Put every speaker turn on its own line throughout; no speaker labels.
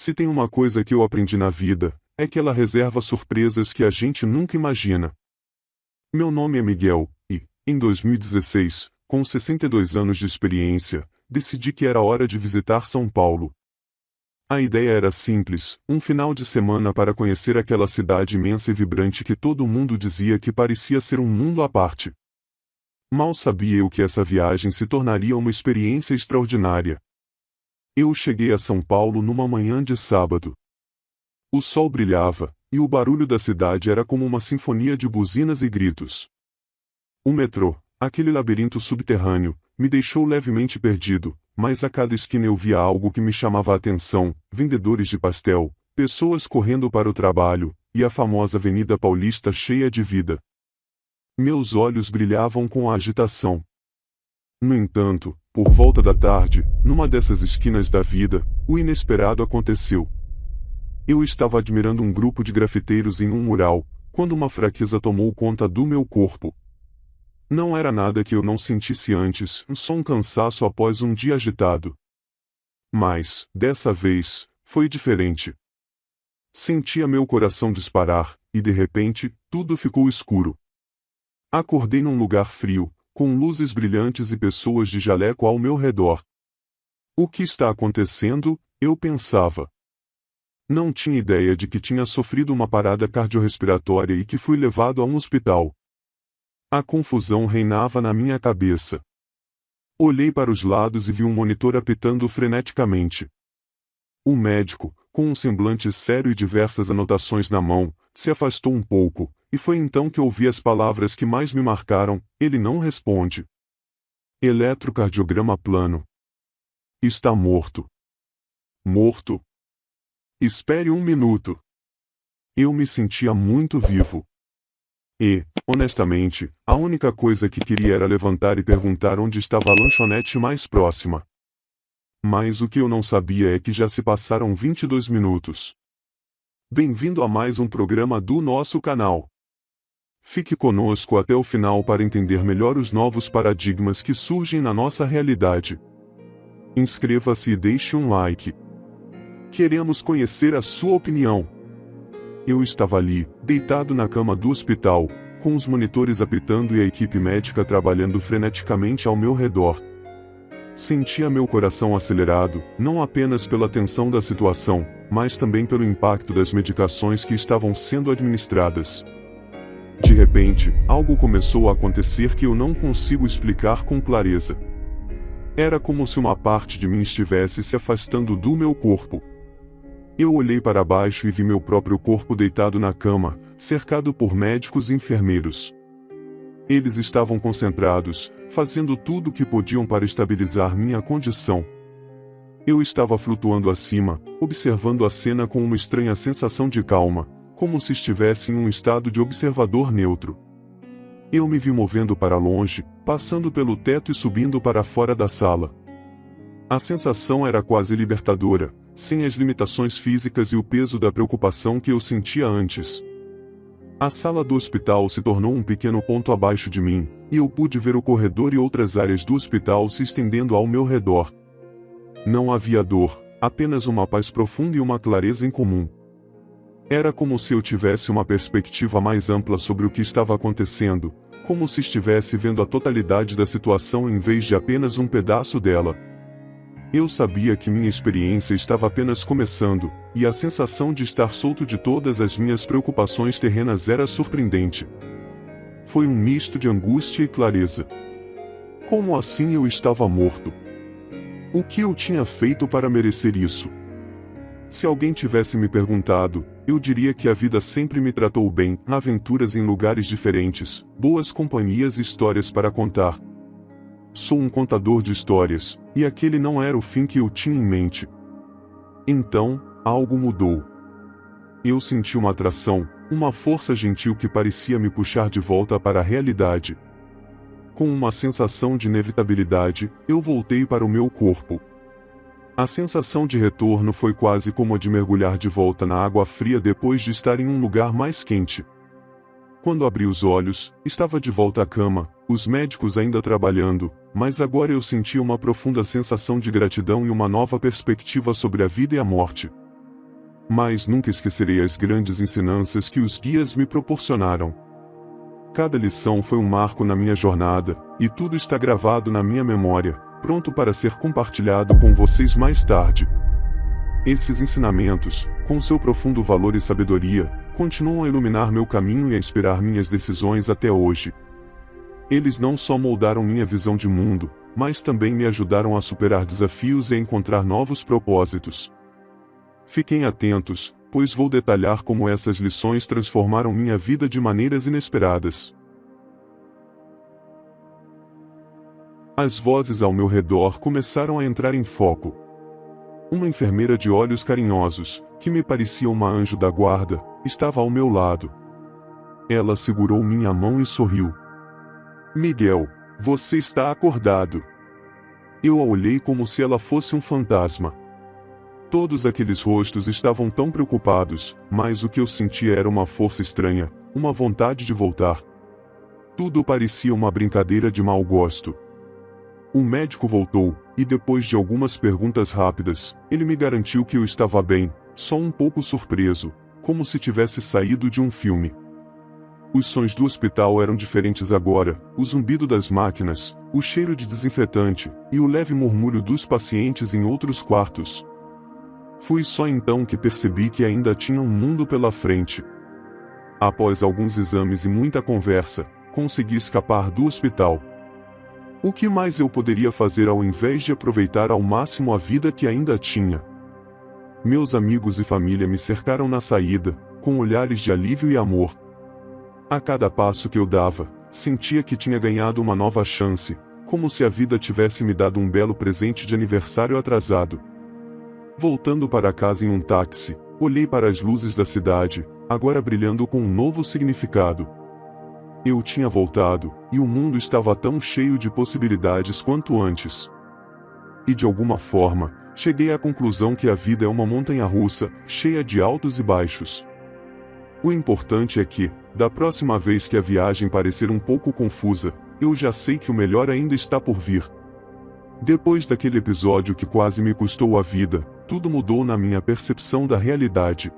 Se tem uma coisa que eu aprendi na vida, é que ela reserva surpresas que a gente nunca imagina. Meu nome é Miguel, e, em 2016, com 62 anos de experiência, decidi que era hora de visitar São Paulo. A ideia era simples, um final de semana para conhecer aquela cidade imensa e vibrante que todo mundo dizia que parecia ser um mundo à parte. Mal sabia eu que essa viagem se tornaria uma experiência extraordinária. Eu cheguei a São Paulo numa manhã de sábado. O sol brilhava, e o barulho da cidade era como uma sinfonia de buzinas e gritos. O metrô, aquele labirinto subterrâneo, me deixou levemente perdido, mas a cada esquina eu via algo que me chamava a atenção: vendedores de pastel, pessoas correndo para o trabalho, e a famosa Avenida Paulista cheia de vida. Meus olhos brilhavam com a agitação. No entanto, por volta da tarde, numa dessas esquinas da vida, o inesperado aconteceu. Eu estava admirando um grupo de grafiteiros em um mural, quando uma fraqueza tomou conta do meu corpo. Não era nada que eu não sentisse antes, só um cansaço após um dia agitado. Mas, dessa vez, foi diferente. Sentia meu coração disparar, e de repente, tudo ficou escuro. Acordei num lugar frio, com luzes brilhantes e pessoas de jaleco ao meu redor. O que está acontecendo? Eu pensava. Não tinha ideia de que tinha sofrido uma parada cardiorrespiratória e que fui levado a um hospital. A confusão reinava na minha cabeça. Olhei para os lados e vi um monitor apitando freneticamente. O médico, com um semblante sério e diversas anotações na mão, se afastou um pouco, e foi então que ouvi as palavras que mais me marcaram: ele não responde. Eletrocardiograma plano. Está morto. Morto? Espere um minuto. Eu me sentia muito vivo. E, honestamente, a única coisa que queria era levantar e perguntar onde estava a lanchonete mais próxima. Mas o que eu não sabia é que já se passaram 22 minutos. Bem-vindo a mais um programa do nosso canal. Fique conosco até o final para entender melhor os novos paradigmas que surgem na nossa realidade. Inscreva-se e deixe um like. Queremos conhecer a sua opinião. Eu estava ali, deitado na cama do hospital, com os monitores apitando e a equipe médica trabalhando freneticamente ao meu redor. Sentia meu coração acelerado, não apenas pela tensão da situação, mas também pelo impacto das medicações que estavam sendo administradas. De repente, algo começou a acontecer que eu não consigo explicar com clareza. Era como se uma parte de mim estivesse se afastando do meu corpo. Eu olhei para baixo e vi meu próprio corpo deitado na cama, cercado por médicos e enfermeiros. Eles estavam concentrados, fazendo tudo o que podiam para estabilizar minha condição. Eu estava flutuando acima, observando a cena com uma estranha sensação de calma, como se estivesse em um estado de observador neutro. Eu me vi movendo para longe, passando pelo teto e subindo para fora da sala. A sensação era quase libertadora, sem as limitações físicas e o peso da preocupação que eu sentia antes. A sala do hospital se tornou um pequeno ponto abaixo de mim, e eu pude ver o corredor e outras áreas do hospital se estendendo ao meu redor. Não havia dor, apenas uma paz profunda e uma clareza incomum. Era como se eu tivesse uma perspectiva mais ampla sobre o que estava acontecendo, como se estivesse vendo a totalidade da situação em vez de apenas um pedaço dela. Eu sabia que minha experiência estava apenas começando, e a sensação de estar solto de todas as minhas preocupações terrenas era surpreendente. Foi um misto de angústia e clareza. Como assim eu estava morto? O que eu tinha feito para merecer isso? Se alguém tivesse me perguntado, eu diria que a vida sempre me tratou bem, aventuras em lugares diferentes, boas companhias e histórias para contar. Sou um contador de histórias, e aquele não era o fim que eu tinha em mente. Então, algo mudou. Eu senti uma atração, uma força gentil que parecia me puxar de volta para a realidade. Com uma sensação de inevitabilidade, eu voltei para o meu corpo. A sensação de retorno foi quase como a de mergulhar de volta na água fria depois de estar em um lugar mais quente. Quando abri os olhos, estava de volta à cama, os médicos ainda trabalhando, mas agora eu sentia uma profunda sensação de gratidão e uma nova perspectiva sobre a vida e a morte. Mas nunca esquecerei as grandes ensinanças que os guias me proporcionaram. Cada lição foi um marco na minha jornada, e tudo está gravado na minha memória, pronto para ser compartilhado com vocês mais tarde. Esses ensinamentos, com seu profundo valor e sabedoria, continuam a iluminar meu caminho e a inspirar minhas decisões até hoje. Eles não só moldaram minha visão de mundo, mas também me ajudaram a superar desafios e a encontrar novos propósitos. Fiquem atentos, pois vou detalhar como essas lições transformaram minha vida de maneiras inesperadas. As vozes ao meu redor começaram a entrar em foco. Uma enfermeira de olhos carinhosos, que me parecia uma anjo da guarda, estava ao meu lado. Ela segurou minha mão e sorriu. Miguel, você está acordado. Eu a olhei como se ela fosse um fantasma. Todos aqueles rostos estavam tão preocupados, mas o que eu sentia era uma força estranha, uma vontade de voltar. Tudo parecia uma brincadeira de mau gosto. O médico voltou, e depois de algumas perguntas rápidas, ele me garantiu que eu estava bem, só um pouco surpreso, como se tivesse saído de um filme. Os sons do hospital eram diferentes agora, o zumbido das máquinas, o cheiro de desinfetante, e o leve murmúrio dos pacientes em outros quartos. Fui só então que percebi que ainda tinha um mundo pela frente. Após alguns exames e muita conversa, consegui escapar do hospital. O que mais eu poderia fazer ao invés de aproveitar ao máximo a vida que ainda tinha? Meus amigos e família me cercaram na saída, com olhares de alívio e amor. A cada passo que eu dava, sentia que tinha ganhado uma nova chance, como se a vida tivesse me dado um belo presente de aniversário atrasado. Voltando para casa em um táxi, olhei para as luzes da cidade, agora brilhando com um novo significado. Eu tinha voltado, e o mundo estava tão cheio de possibilidades quanto antes. E de alguma forma, cheguei à conclusão que a vida é uma montanha-russa, cheia de altos e baixos. O importante é que, da próxima vez que a viagem parecer um pouco confusa, eu já sei que o melhor ainda está por vir. Depois daquele episódio que quase me custou a vida, tudo mudou na minha percepção da realidade.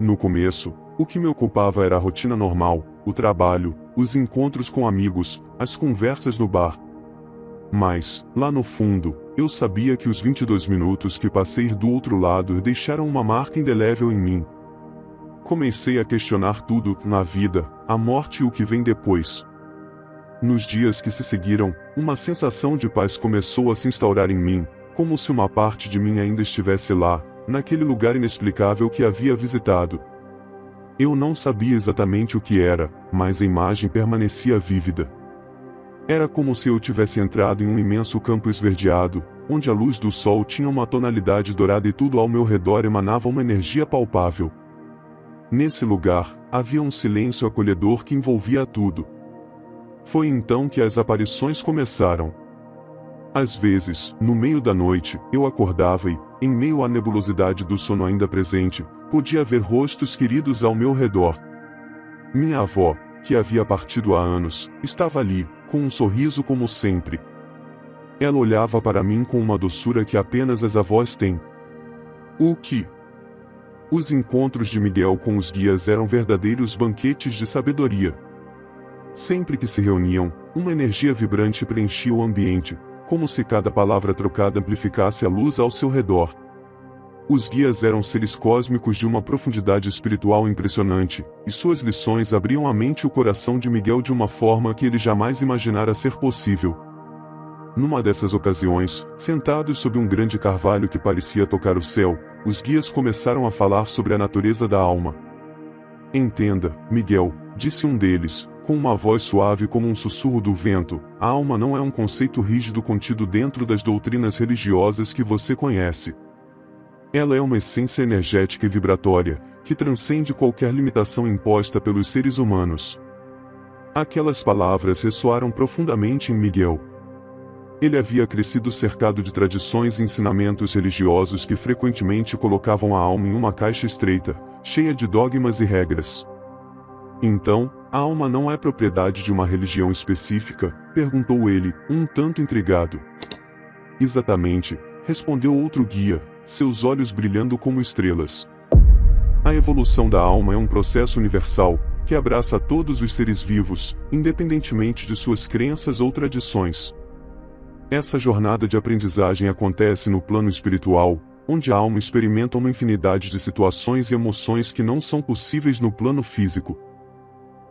No começo, o que me ocupava era a rotina normal, o trabalho, os encontros com amigos, as conversas no bar. Mas, lá no fundo, eu sabia que os 22 minutos que passei do outro lado deixaram uma marca indelével em mim. Comecei a questionar tudo na vida, a morte e o que vem depois. Nos dias que se seguiram, uma sensação de paz começou a se instaurar em mim, como se uma parte de mim ainda estivesse lá, naquele lugar inexplicável que havia visitado. Eu não sabia exatamente o que era, mas a imagem permanecia vívida. Era como se eu tivesse entrado em um imenso campo esverdeado, onde a luz do sol tinha uma tonalidade dourada e tudo ao meu redor emanava uma energia palpável. Nesse lugar, havia um silêncio acolhedor que envolvia tudo. Foi então que as aparições começaram. Às vezes, no meio da noite, eu acordava e, em meio à nebulosidade do sono ainda presente, podia ver rostos queridos ao meu redor. Minha avó, que havia partido há anos, estava ali, com um sorriso como sempre. Ela olhava para mim com uma doçura que apenas as avós têm. Os encontros de Miguel com os guias eram verdadeiros banquetes de sabedoria. Sempre que se reuniam, uma energia vibrante preenchia o ambiente, como se cada palavra trocada amplificasse a luz ao seu redor. Os guias eram seres cósmicos de uma profundidade espiritual impressionante, e suas lições abriam a mente e o coração de Miguel de uma forma que ele jamais imaginara ser possível. Numa dessas ocasiões, sentados sob um grande carvalho que parecia tocar o céu, os guias começaram a falar sobre a natureza da alma. Entenda, Miguel, disse um deles, com uma voz suave como um sussurro do vento, a alma não é um conceito rígido contido dentro das doutrinas religiosas que você conhece. Ela é uma essência energética e vibratória, que transcende qualquer limitação imposta pelos seres humanos. Aquelas palavras ressoaram profundamente em Miguel. Ele havia crescido cercado de tradições e ensinamentos religiosos que frequentemente colocavam a alma em uma caixa estreita, cheia de dogmas e regras. Então, A alma não é propriedade de uma religião específica? Perguntou ele, um tanto intrigado. Exatamente, respondeu outro guia, seus olhos brilhando como estrelas. A evolução da alma é um processo universal, que abraça todos os seres vivos, independentemente de suas crenças ou tradições. Essa jornada de aprendizagem acontece no plano espiritual, onde a alma experimenta uma infinidade de situações e emoções que não são possíveis no plano físico.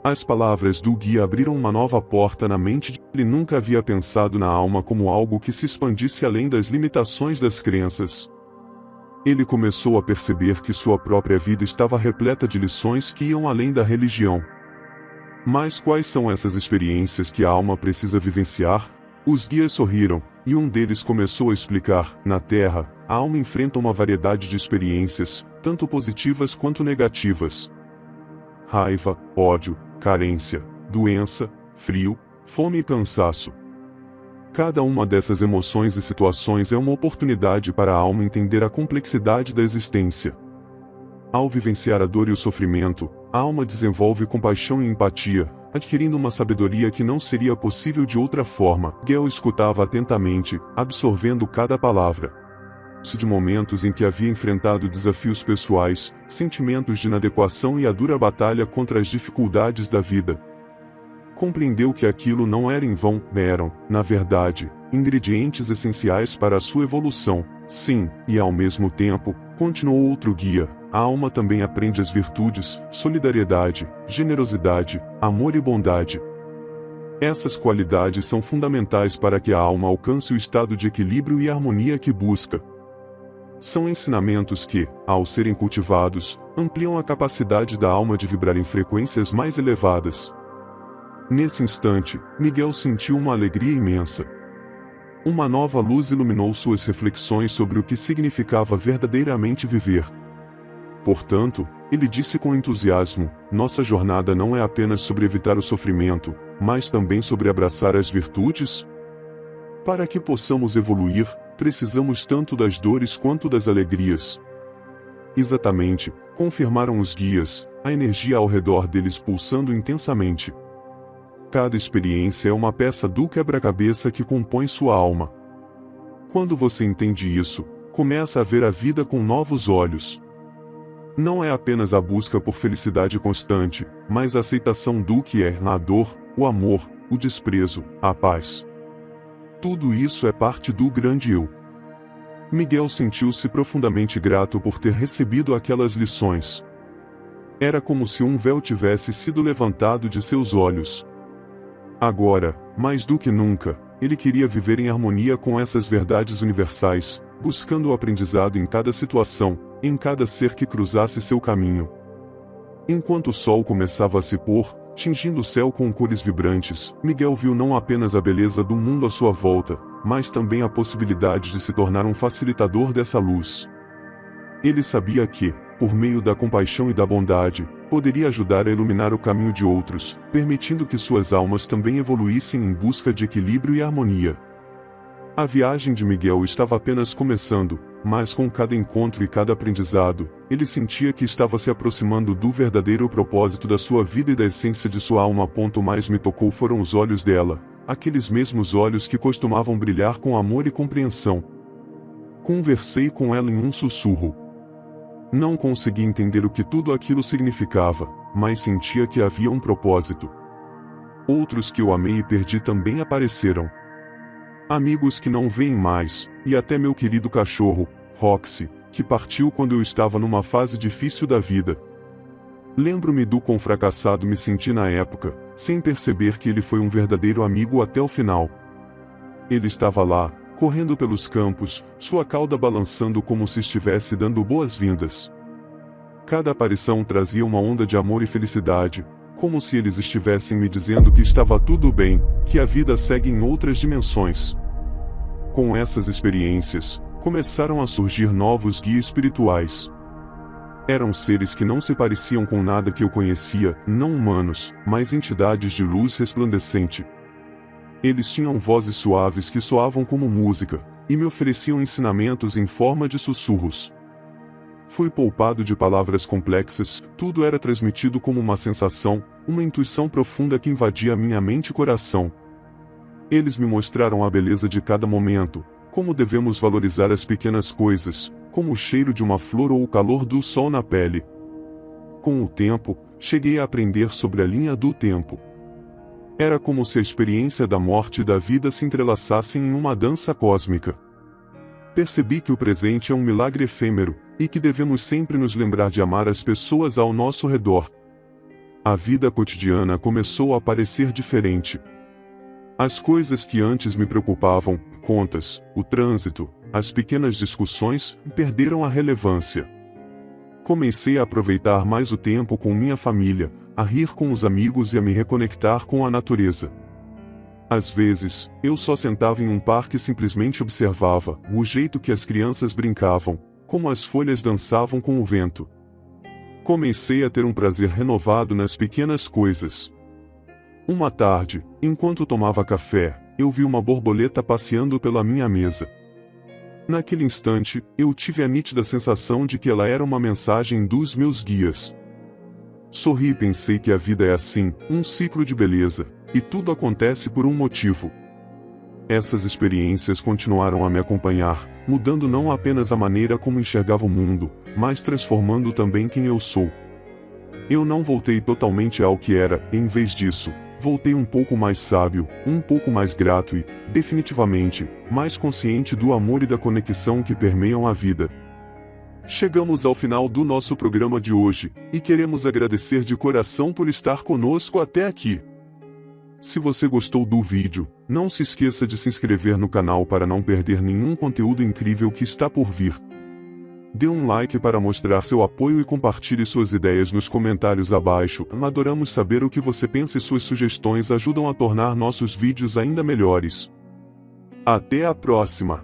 As palavras do guia abriram uma nova porta na mente de ele. Nunca havia pensado na alma como algo que se expandisse além das limitações das crenças. Ele começou a perceber que sua própria vida estava repleta de lições que iam além da religião. Mas quais são essas experiências que a alma precisa vivenciar? Os guias sorriram, e um deles começou a explicar: na Terra, a alma enfrenta uma variedade de experiências, tanto positivas quanto negativas. Raiva, ódio, carência, doença, frio, fome e cansaço. Cada uma dessas emoções e situações é uma oportunidade para a alma entender a complexidade da existência. Ao vivenciar a dor e o sofrimento, a alma desenvolve compaixão e empatia, adquirindo uma sabedoria que não seria possível de outra forma. Gel escutava atentamente, absorvendo cada palavra. De momentos em que havia enfrentado desafios pessoais, sentimentos de inadequação e a dura batalha contra as dificuldades da vida. Compreendeu que aquilo não era em vão, eram, na verdade, ingredientes essenciais para a sua evolução. Sim, e ao mesmo tempo, continuou outro guia, a alma também aprende as virtudes, solidariedade, generosidade, amor e bondade. Essas qualidades são fundamentais para que a alma alcance o estado de equilíbrio e harmonia que busca. São ensinamentos que, ao serem cultivados, ampliam a capacidade da alma de vibrar em frequências mais elevadas. Nesse instante, Miguel sentiu uma alegria imensa. Uma nova luz iluminou suas reflexões sobre o que significava verdadeiramente viver. Portanto, ele disse com entusiasmo: nossa jornada não é apenas sobre evitar o sofrimento, mas também sobre abraçar as virtudes. Para que possamos evoluir, precisamos tanto das dores quanto das alegrias. Exatamente, confirmaram os guias, a energia ao redor deles pulsando intensamente. Cada experiência é uma peça do quebra-cabeça que compõe sua alma. Quando você entende isso, começa a ver a vida com novos olhos. Não é apenas a busca por felicidade constante, mas a aceitação do que é a dor, o amor, o desprezo, a paz. Tudo isso é parte do grande eu. Miguel sentiu-se profundamente grato por ter recebido aquelas lições. Era como se um véu tivesse sido levantado de seus olhos. Agora, mais do que nunca, ele queria viver em harmonia com essas verdades universais, buscando o aprendizado em cada situação, em cada ser que cruzasse seu caminho. Enquanto o sol começava a se pôr, tingindo o céu com cores vibrantes, Miguel viu não apenas a beleza do mundo à sua volta, mas também a possibilidade de se tornar um facilitador dessa luz. Ele sabia que, por meio da compaixão e da bondade, poderia ajudar a iluminar o caminho de outros, permitindo que suas almas também evoluíssem em busca de equilíbrio e harmonia. A viagem de Miguel estava apenas começando, mas com cada encontro e cada aprendizado, ele sentia que estava se aproximando do verdadeiro propósito da sua vida e da essência de sua alma. Mais me tocou foram os olhos dela, aqueles mesmos olhos que costumavam brilhar com amor e compreensão. Conversei com ela em um sussurro. Não consegui entender o que tudo aquilo significava, mas sentia que havia um propósito. Outros que eu amei e perdi também apareceram. Amigos que não veem mais, e até meu querido cachorro, Roxy, que partiu quando eu estava numa fase difícil da vida. Lembro-me do quão fracassado me senti na época, sem perceber que ele foi um verdadeiro amigo até o final. Ele estava lá, correndo pelos campos, sua cauda balançando como se estivesse dando boas-vindas. Cada aparição trazia uma onda de amor e felicidade, como se eles estivessem me dizendo que estava tudo bem, que a vida segue em outras dimensões. Com essas experiências, começaram a surgir novos guias espirituais. Eram seres que não se pareciam com nada que eu conhecia, não humanos, mas entidades de luz resplandecente. Eles tinham vozes suaves que soavam como música, e me ofereciam ensinamentos em forma de sussurros. Fui poupado de palavras complexas, tudo era transmitido como uma sensação, uma intuição profunda que invadia minha mente e coração. Eles me mostraram a beleza de cada momento, como devemos valorizar as pequenas coisas, como o cheiro de uma flor ou o calor do sol na pele. Com o tempo, cheguei a aprender sobre a linha do tempo. Era como se a experiência da morte e da vida se entrelaçassem em uma dança cósmica. Percebi que o presente é um milagre efêmero, e que devemos sempre nos lembrar de amar as pessoas ao nosso redor. A vida cotidiana começou a parecer diferente. As coisas que antes me preocupavam, contas, o trânsito, as pequenas discussões, perderam a relevância. Comecei a aproveitar mais o tempo com minha família, a rir com os amigos e a me reconectar com a natureza. Às vezes, eu só sentava em um parque e simplesmente observava o jeito que as crianças brincavam, como as folhas dançavam com o vento. Comecei a ter um prazer renovado nas pequenas coisas. Uma tarde, enquanto tomava café, eu vi uma borboleta passeando pela minha mesa. Naquele instante, eu tive a nítida sensação de que ela era uma mensagem dos meus guias. Sorri e pensei que a vida é assim, um ciclo de beleza, e tudo acontece por um motivo. Essas experiências continuaram a me acompanhar, mudando não apenas a maneira como enxergava o mundo, mas transformando também quem eu sou. Eu não voltei totalmente ao que era, em vez disso, voltei um pouco mais sábio, um pouco mais grato e, definitivamente, mais consciente do amor e da conexão que permeiam a vida. Chegamos ao final do nosso programa de hoje, e queremos agradecer de coração por estar conosco até aqui. Se você gostou do vídeo, não se esqueça de se inscrever no canal para não perder nenhum conteúdo incrível que está por vir. Dê um like para mostrar seu apoio e compartilhe suas ideias nos comentários abaixo. Adoramos saber o que você pensa e suas sugestões ajudam a tornar nossos vídeos ainda melhores. Até a próxima!